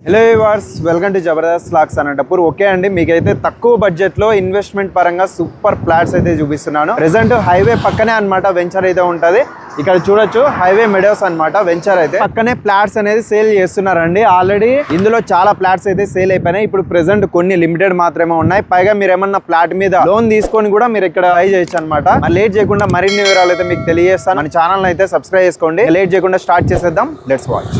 Hello viewers, welcome to Jabardasth vlogs Anantapur. Okay అండి, మీకైతే తక్కువ బడ్జెట్ లో ఇన్వెస్ట్మెంట్ పరంగా సూపర్ ఫ్లాట్స్ అయితే చూపిస్తున్నాను. ప్రెసెంట్ హైవే పక్కనే అన్నమాట వెంచర్ అయితే ఉంటది. ఇక్కడ చూడొచ్చు హైవే మెడోస్ అన్నమాట వెంచర్ అయితే పక్కనే ఫ్లాట్స్ అనేది సేల్ చేస్తున్నారండి. ఆల్రెడీ ఇందులో చాలా ఫ్లాట్స్ అయితే సేల్ అయిపోయినాయి. ఇప్పుడు ప్రెసెంట్ కొన్ని లిమిటెడ్ మాత్రమే ఉన్నాయి. పైగా మీరు ఏమన్నా ఫ్లాట్ మీద లోన్ తీసుకొని కూడా మీరు ఇక్కడ ట్రై చేయొచ్చు అనమాట. లేట్ చేయకుండా మరిన్ని వివరాలు అయితే మీకు తెలియజేస్తాను. మన ఛానల్ అయితే సబ్స్క్రైబ్ చేసుకోండి. లేట్ చేయకుండా స్టార్ట్ చేసేద్దాం. Let's watch.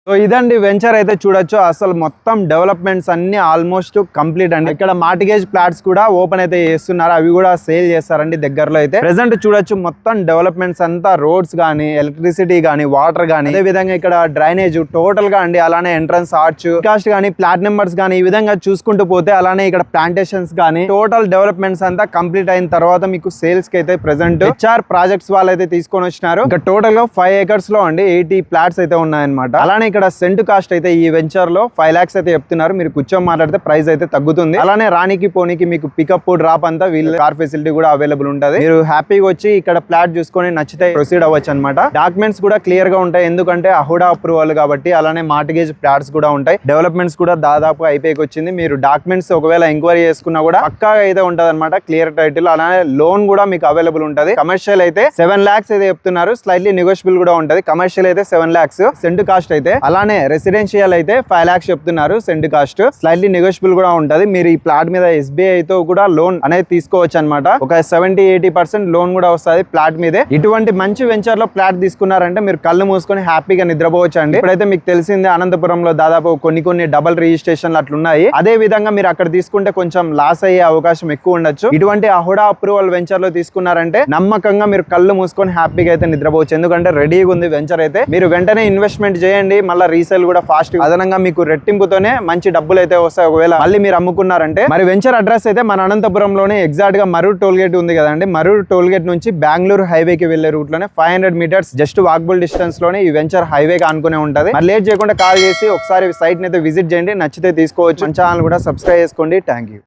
సో ఇదండి వెంచర్ అయితే చూడొచ్చు. అసలు మొత్తం డెవలప్మెంట్స్ అన్ని ఆల్మోస్ట్ కంప్లీట్ అండి. ఇక్కడ మార్టిగేజ్ ఫ్లాట్స్ కూడా ఓపెన్ అయితే చేస్తున్నారు. అవి కూడా సేల్ చేస్తారండి దగ్గరలో అయితే. ప్రెసెంట్ చూడొచ్చు మొత్తం డెవలప్మెంట్స్ అంతా రోడ్స్ గానీ, ఎలక్ట్రిసిటీ గానీ, వాటర్ గానీ, అదే విధంగా ఇక్కడ డ్రైనేజ్ టోటల్ గా అండి. అలానే ఎంట్రన్స్ ఆర్చ్, కాస్ట్ గానీ, ఫ్లాట్ నెంబర్స్ గానీ, ఈ విధంగా చూసుకుంటూ పోతే అలానే ఇక్కడ ప్లాంటేషన్స్ గానీ టోటల్ డెవలప్మెంట్స్ అంతా కంప్లీట్ అయిన తర్వాత మీకు సేల్స్ కి అయితే ప్రెసెంట్ హెచ్ఆర్ ప్రాజెక్ట్స్ వాళ్ళు అయితే తీసుకొని వచ్చినారు. ఇంకా టోటల్ గా 5 acres లో అండి 80 ఫ్లాట్స్ అయితే ఉన్నాయన్నమాట. అలానే ఇక్కడ సెంట్ కాస్ట్ అయితే ఈ వెంచర్ లో 5 lakhs అయితే చెప్తున్నారు. మీరు కూర్చొని మాట్లాడితే ప్రైస్ అయితే తగ్గుతుంది. అలానే రానికి పోనీకి మీకు పికప్ డ్రాప్ అంతా వీళ్ళ కార్ ఫెసిలిటీ కూడా అవైలబుల్ ఉంటుంది. మీరు హ్యాపీగా వచ్చి ఇక్కడ ఫ్లాట్ చూసుకొని నచ్చితే ప్రొసీడ్ అవ్వచ్చు అనమాట. డాక్యుమెంట్స్ కూడా క్లియర్ గా ఉంటాయి, ఎందుకంటే అహుడా అప్రూవల్ కాబట్టి. అలానే మార్టిగేజ్ ఫ్లాట్స్ కూడా ఉంటాయి. డెవలప్మెంట్స్ కూడా దాదాపు అయిపోయి వచ్చింది. మీరు డాక్యుమెంట్స్ ఒకవేళ ఎంక్వైరీ చేసుకున్నా కూడా పక్కాగా అయితే ఉంటది అనమాట. క్లియర్ టైటిల్, అలానే లోన్ కూడా మీకు అవైలబుల్ ఉంటుంది. కమర్షియల్ అయితే 7 lakhs అయితే చెప్తున్నారు. స్లైట్లీ నెగోషియబుల్ కూడా ఉంటది. కమర్షియల్ అయితే 7 lakhs సెంట్ కాస్ట్ అయితే. అలానే రెసిడెన్షియల్ అయితే 5 lakhs చెప్తున్నారు సెంట్ కాస్ట్. స్లైట్లీ నెగోషియబుల్ కూడా ఉంటది. మీరు ఈ ప్లాట్ మీద SBI తో కూడా లోన్ అనేది తీసుకోవచ్చు అనమాట. ఒక 70-80% లోన్ కూడా వస్తుంది ప్లాట్ మీదే. ఇటువంటి మంచి వెంచర్ లో ఫ్లాట్ తీసుకున్నారంటే మీరు కళ్ళు మూసుకొని హ్యాపీగా నిద్రపోవచ్చు అండి. ఇప్పుడైతే మీకు తెలిసిందే అనంతపురంలో దాదాపు కొన్ని డబల్ రిజిస్ట్రేషన్లు అట్లున్నాయి. అదే విధంగా మీరు అక్కడ తీసుకుంటే కొంచెం లాస్ అయ్యే అవకాశం ఎక్కువ ఉండొచ్చు. ఇటువంటి అహుడా అప్రూవల్ వెంచర్ లో తీసుకున్నారంటే నమ్మకంగా మీరు కళ్ళు మూసుకొని హ్యాపీగా అయితే నిద్రపోవచ్చు. ఎందుకంటే రెడీగా ఉంది వెంచర్ అయితే. మీరు వెంటనే ఇన్వెస్ట్మెంట్ చేయండి. మళ్ళీ రీసేల్ కూడా ఫాస్ట్, అదనంగా మీకు రెట్టింపుతోనే మంచి డబ్బులు అయితే వస్తాయి ఒకవేళ మళ్ళీ మీరు అమ్ముకున్నారంటే. మరి వెంచర్ అడ్రస్ అయితే మన అనంతపురంలోనే ఎగ్జాక్ట్ గా మరూర్ టోల్ గేట్ ఉంది కదండి. మరూర్ టోల్ గేట్ నుంచి బెంగళూరు హైవేకి వెళ్లే రూట్ లోనే 500 meters జస్ట్ వాకబుల్ డిస్టెన్స్ లోనే ఈ వెంచర్ హైవే ఆనుకునే ఉంటది. మరి లేట్ చేయకుండా కాల్ చేసి ఒకసారి సైట్ ని అయితే విజిట్ చేయండి. నచ్చితే తీసుకోవచ్చు. మన ఛానల్ కూడా సబ్స్క్రైబ్ చేసుకోండి. Thank you.